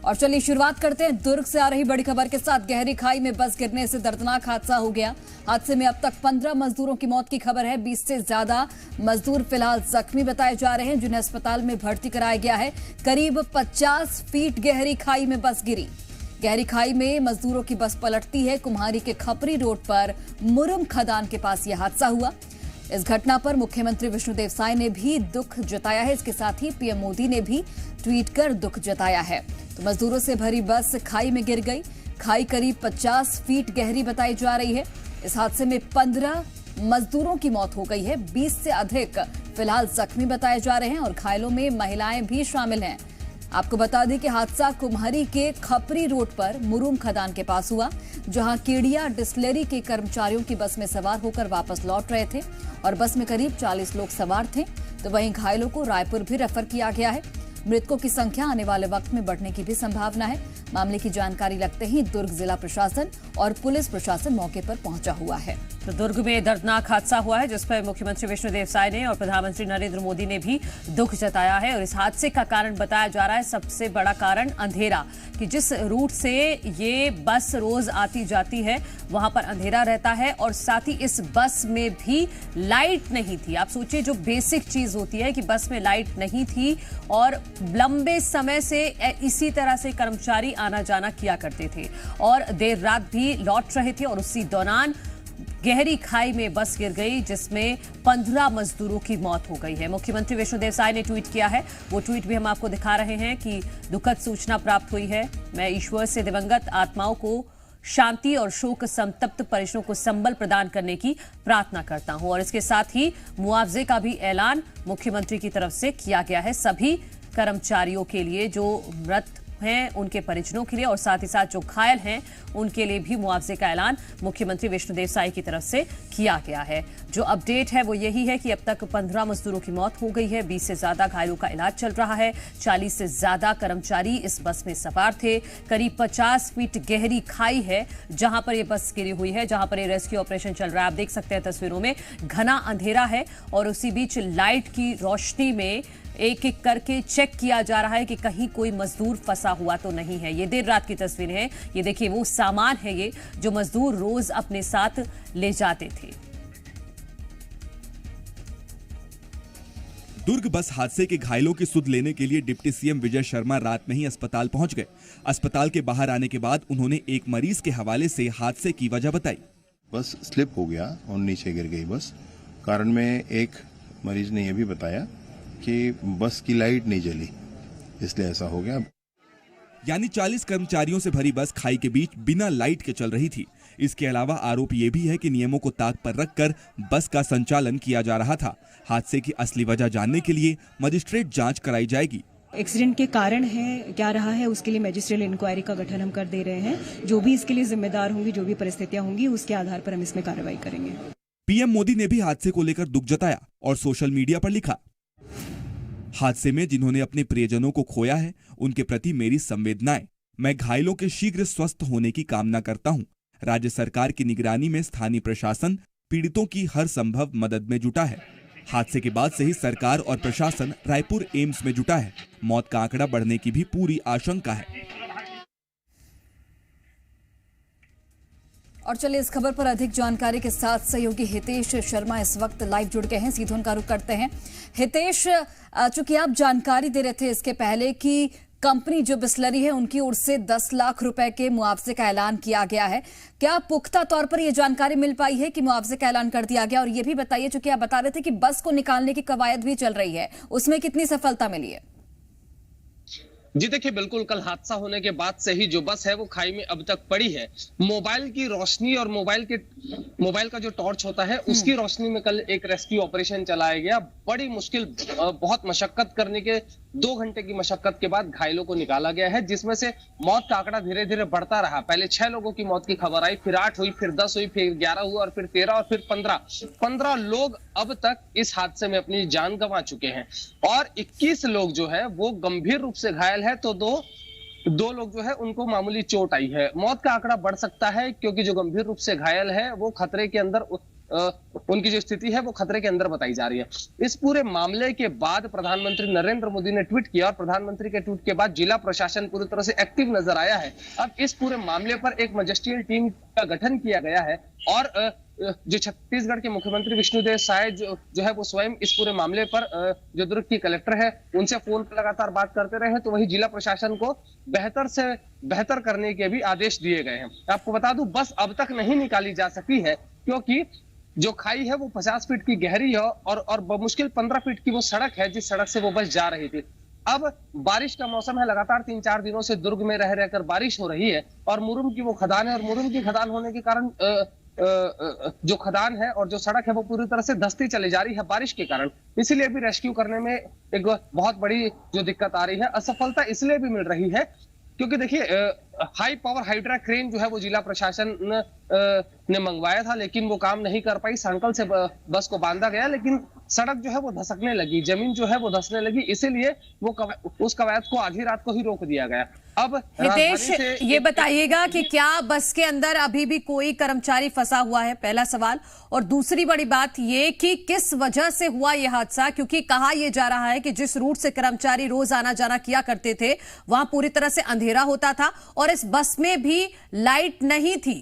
और चलिए शुरुआत करते हैं दुर्ग से आ रही बड़ी खबर के साथ। गहरी खाई में बस गिरने से दर्दनाक हादसा हो गया। हादसे में अब तक 15 मजदूरों की मौत की खबर है। 20 से ज्यादा मजदूर फिलहाल जख्मी बताए जा रहे हैं, जिन्हें अस्पताल में भर्ती कराया गया है। करीब 50 फीट गहरी खाई में बस गिरी। गहरी खाई में मजदूरों की बस पलटती है। कुम्हारी के खपरी रोड पर मुरम खदान के पास यह हादसा हुआ। इस घटना पर मुख्यमंत्री विष्णुदेव साय ने भी दुख जताया है। इसके साथ ही पीएम मोदी ने भी ट्वीट कर दुख जताया है। तो मजदूरों से भरी बस खाई में गिर गई। खाई करीब 50 फीट गहरी बताई जा रही है। इस हादसे में 15 मजदूरों की मौत हो गई है। 20 से अधिक फिलहाल जख्मी बताए जा रहे हैं और घायलों में महिलाएं भी शामिल हैं। आपको बता दें कि हादसा कुम्हारी के खपरी रोड पर मुरुम खदान के पास हुआ, जहां केडिया डिस्टिलरी के कर्मचारियों की बस में सवार होकर वापस लौट रहे थे और बस में करीब 40 लोग सवार थे। तो वहीं घायलों को रायपुर भी रेफर किया गया है। मृतकों की संख्या आने वाले वक्त में बढ़ने की भी संभावना है। मामले की जानकारी लगते ही दुर्ग जिला प्रशासन और पुलिस प्रशासन मौके पर पहुंचा हुआ है। तो दुर्ग में दर्दनाक हादसा हुआ है, जिस पर मुख्यमंत्री विष्णुदेव साय ने और प्रधानमंत्री नरेंद्र मोदी ने भी दुख जताया है। और इस हादसे का कारण बताया जा रहा है, सबसे बड़ा कारण अंधेरा, कि जिस रूट से ये बस रोज आती जाती है वहां पर अंधेरा रहता है और साथ ही इस बस में भी लाइट नहीं थी। आप सोचिए, जो बेसिक चीज होती है कि बस में लाइट नहीं थी और लंबे समय से इसी तरह से कर्मचारी आना जाना किया करते थे और देर रात भी लौट रहे थे और उसी दौरान गहरी खाई में बस गिर गई, जिसमें 15 मजदूरों की मौत हो गई है। मुख्यमंत्री विष्णुदेव साय ने ट्वीट किया है। वो ट्वीट भी हम आपको दिखा रहे हैं कि दुखद सूचना प्राप्त हुई है। मैं ईश्वर से दिवंगत आत्माओं को शांति और शोक संतप्त परिजनों को संबल प्रदान करने की प्रार्थना करता हूं। और इसके साथ ही मुआवजे का भी ऐलान मुख्यमंत्री की तरफ से किया गया है सभी कर्मचारियों के लिए, जो मृत हैं उनके परिजनों के लिए, और साथ ही साथ जो घायल हैं उनके लिए भी मुआवजे का ऐलान मुख्यमंत्री विष्णुदेव साय की तरफ से किया गया है। जो अपडेट है वो यही है कि अब तक 15 मजदूरों की मौत हो गई है। 20 से ज्यादा घायलों का इलाज चल रहा है। 40 से ज्यादा कर्मचारी इस बस में सवार थे। करीब 50 फीट गहरी खाई है जहां पर यह बस गिरी हुई है, जहां पर यह रेस्क्यू ऑपरेशन चल रहा है। आप देख सकते हैं तस्वीरों में घना अंधेरा है और उसी बीच लाइट की रोशनी में एक एक करके चेक किया जा रहा है कि कहीं कोई मजदूर फंसा हुआ तो नहीं है। ये देर रात की तस्वीर है। ये देखिए, वो सामान है ये जो मजदूर रोज अपने साथ ले जाते थे। दुर्ग बस हादसे के घायलों की सुध लेने के लिए डिप्टी सीएम विजय शर्मा रात में ही अस्पताल पहुंच गए। अस्पताल के बाहर आने के बाद उन्होंने एक मरीज के हवाले से हादसे की वजह बताई। बस स्लिप हो गया और नीचे गिर गई बस। कारण में एक मरीज ने यह भी बताया कि बस की लाइट नहीं जली, इसलिए ऐसा हो गया। यानी 40 कर्मचारियों से भरी बस खाई के बीच बिना लाइट के चल रही थी। इसके अलावा आरोप ये भी है कि नियमों को ताक पर रखकर बस का संचालन किया जा रहा था। हादसे की असली वजह जानने के लिए मजिस्ट्रेट जांच कराई जाएगी। एक्सीडेंट के कारण है क्या रहा है, उसके लिए मैजिस्ट्रियल इंक्वायरी का गठन हम कर दे रहे हैं। जो भी इसके लिए जिम्मेदार होंगी, जो भी परिस्थितियां होंगी, उसके आधार पर हम इसमें कार्रवाई करेंगे। पीएम मोदी ने भी हादसे को लेकर दुख जताया और सोशल मीडिया पर लिखा, हादसे में जिन्होंने अपने प्रियजनों को खोया है उनके प्रति मेरी संवेदनाएं। मैं घायलों के शीघ्र स्वस्थ होने की कामना करता हूं। राज्य सरकार की निगरानी में स्थानीय प्रशासन पीड़ितों की हर संभव मदद में जुटा है। हादसे के बाद से ही सरकार और प्रशासन रायपुर एम्स में जुटा है। मौत का आंकड़ा बढ़ने की भी पूरी आशंका है। और चलिए इस खबर पर अधिक जानकारी के साथ सहयोगी हितेश शर्मा इस वक्त लाइव जुड़ गए हैं। सीधे उनका रुख करते हैं। हितेश, चूंकि आप जानकारी दे रहे थे इसके पहले कि कंपनी जो बिस्लरी है उनकी ओर से 10 लाख रुपए के मुआवजे का ऐलान किया गया है, क्या पुख्ता तौर पर यह जानकारी मिल पाई है कि मुआवजे का ऐलान कर दिया गया? और ये भी बताइए, चूंकि आप बता रहे थे कि बस को निकालने की कवायद भी चल रही है, उसमें कितनी सफलता मिली है? जी देखिए, बिल्कुल कल हादसा होने के बाद से ही जो बस है वो खाई में अब तक पड़ी है। मोबाइल की रोशनी और मोबाइल का जो टॉर्च होता है उसकी रोशनी में कल एक रेस्क्यू ऑपरेशन चलाया गया। बड़ी मुश्किल, बहुत मशक्कत करने के 2 घंटे की मशक्कत के बाद घायलों को निकाला गया है, जिसमें से मौत का आंकड़ा धीरे धीरे बढ़ता रहा। पहले 6 लोगों की मौत की खबर आई, फिर 8 हुई, फिर 10 हुई, फिर 11 हुआ और फिर 13 और फिर 15 लोग अब तक इस हादसे में अपनी जान गंवा चुके हैं और 21 लोग जो है वो गंभीर रूप से घायल है। तो दो लोग जो है उनको मामूली चोट आई है। मौत का आंकड़ा बढ़ सकता है क्योंकि जो गंभीर रूप से घायल है वो खतरे के अंदर उनकी जो स्थिति है वो खतरे के अंदर बताई जा रही है। इस पूरे मामले के बाद प्रधानमंत्री नरेंद्र मोदी ने ट्वीट किया और प्रधानमंत्री के ट्वीट के बाद जिला प्रशासन पूरी तरह से एक्टिव नजर आया है। अब इस पूरे मामले पर एक मजिस्ट्रियल टीम का गठन किया गया है और जो छत्तीसगढ़ के मुख्यमंत्री विष्णुदेव साय जो है वो स्वयं इस पूरे मामले पर जो दुर्ग की कलेक्टर है उनसे फोन पर लगातार बात करते रहे, तो वही जिला प्रशासन को बेहतर से बेहतर करने के भी आदेश दिए गए हैं। आपको बता दूं, बस अब तक नहीं निकाली जा सकी है क्योंकि जो खाई है वो 50 फीट की गहरी है और बमुश्किल 15 फीट की वो सड़क है जिस सड़क से वो बस जा रही थी। अब बारिश का मौसम है, लगातार 3-4 दिनों से दुर्ग में रह रहकर बारिश हो रही है और मुरुम की वो खदान है और मुरुम की खदान होने के कारण जो खदान है और जो सड़क है वो पूरी तरह से धंसती चली जा रही है बारिश के कारण। इसीलिए भी रेस्क्यू करने में एक बहुत बड़ी जो दिक्कत आ रही है, असफलता इसलिए भी मिल रही है क्योंकि देखिए हाई पावर हाइड्रा क्रेन जो है वो जिला प्रशासन ने मंगवाया था लेकिन वो काम नहीं कर पाई। सांकल से बस को बांधा गया लेकिन सड़क जो है वो धसकने लगी, जमीन जो है वो धंसने लगी, इसीलिए वो उस कवायद को आधी रात को ही रोक दिया गया। अब हितेश, ये बताइएगा कि क्या बस के अंदर अभी भी कोई कर्मचारी फंसा हुआ है, पहला सवाल। और दूसरी बड़ी बात ये कि किस वजह से हुआ यह हादसा, क्योंकि कहा यह जा रहा है कि जिस रूट से कर्मचारी रोज आना जाना किया करते थे वहां पूरी तरह से अंधेरा होता था और इस बस में भी लाइट नहीं थी।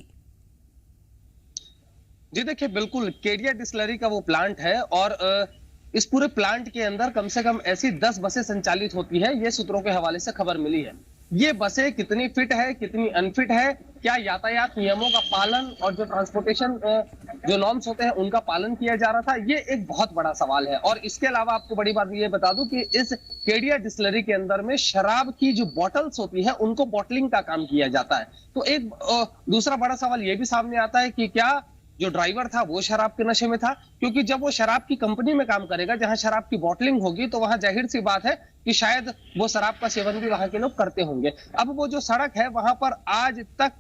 जी देखिए, बिल्कुल केडिया डिस्टिलरी का वो प्लांट है और इस पूरे प्लांट के अंदर कम से कम ऐसी 10 बसें संचालित होती है, ये सूत्रों के हवाले से खबर मिली है। ये बसें कितनी फिट है कितनी अनफिट है, क्या यातायात नियमों का पालन और जो ट्रांसपोर्टेशन जो नॉर्म्स होते हैं उनका पालन किया जा रहा था, ये एक बहुत बड़ा सवाल है। और इसके अलावा आपको बड़ी बात ये बता दूं कि इस केडिया डिस्टिलरी के अंदर में शराब की जो बॉटल्स होती है उनको बॉटलिंग का काम किया जाता है। तो एक दूसरा बड़ा सवाल ये भी सामने आता है कि क्या जो ड्राइवर था वो शराब के नशे में था, क्योंकि जब वो शराब की कंपनी में काम करेगा जहां शराब की बॉटलिंग होगी तो वहां जाहिर सी बात है कि शायद वो शराब का सेवन भी वहां के लोग करते होंगे। अब वो जो सड़क है वहां पर आज तक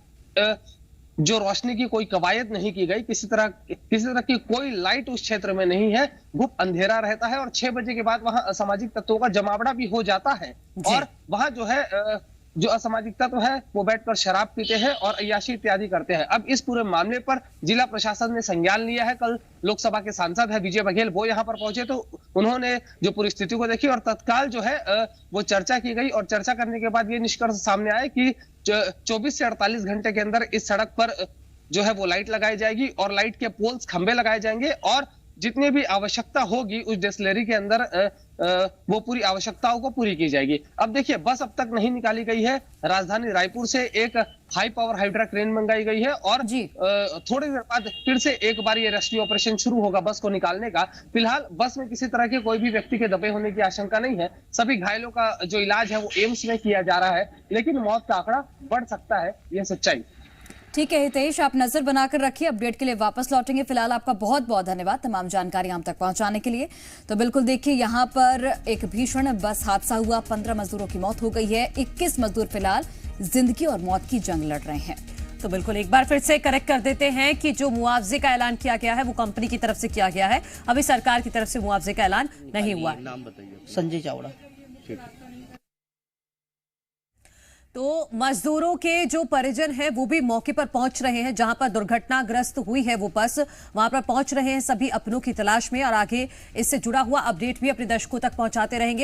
जो रोशनी की कोई कवायद नहीं की गई, किसी तरह की कोई लाइट उस क्षेत्र में नहीं है, गुप्त अंधेरा रहता है और 6 बजे के बाद वहां असामाजिक तत्वों का जमावड़ा भी हो जाता है और वहां जो है जो असामाजिक तत्व है वो बैठकर शराब पीते हैं और अय्याशी इत्यादि करते हैं। अब इस पूरे मामले पर जिला प्रशासन ने संज्ञान लिया है। कल लोकसभा के सांसद है विजय बघेल, वो यहाँ पर पहुंचे तो उन्होंने जो पूरी स्थिति को देखी और तत्काल जो है वो चर्चा की गई और चर्चा करने के बाद ये निष्कर्ष सामने आया कि 24 से 48 घंटे के अंदर इस सड़क पर जो है वो लाइट लगाई जाएगी और लाइट के पोल्स खंभे लगाए जाएंगे और जितनी भी आवश्यकता होगी उस डिस्टिलरी के अंदर वो पूरी आवश्यकताओं को पूरी की जाएगी। अब देखिए, बस अब तक नहीं निकाली गई है। राजधानी रायपुर से एक हाई पावर हाइड्रा क्रेन मंगाई गई है और थोड़ी देर बाद फिर से एक बार ये रेस्क्यू ऑपरेशन शुरू होगा बस को निकालने का। फिलहाल बस में किसी तरह के कोई भी व्यक्ति के दबे होने की आशंका नहीं है। सभी घायलों का जो इलाज है वो एम्स में किया जा रहा है, लेकिन मौत का आंकड़ा बढ़ सकता है, यह सच्चाई। ठीक है हितेश, आप नजर बनाकर रखिए, अपडेट के लिए वापस लौटेंगे। फिलहाल आपका बहुत बहुत धन्यवाद तमाम जानकारी हम तक पहुंचाने के लिए। तो बिल्कुल देखिए, यहाँ पर एक भीषण बस हादसा हुआ, 15 मजदूरों की मौत हो गई है, 21 मजदूर फिलहाल जिंदगी और मौत की जंग लड़ रहे हैं। तो बिल्कुल एक बार फिर से करेक्ट कर देते हैं कि जो मुआवजे का ऐलान किया गया है वो कंपनी की तरफ से किया गया है, अभी सरकार की तरफ से मुआवजे का ऐलान नहीं हुआ है। नाम बताइए। संजय चावड़ा। तो मजदूरों के जो परिजन हैं वो भी मौके पर पहुंच रहे हैं, जहां पर दुर्घटनाग्रस्त हुई है वो बस, वहां पर पहुंच रहे हैं सभी अपनों की तलाश में और आगे इससे जुड़ा हुआ अपडेट भी अपने दर्शकों तक पहुंचाते रहेंगे।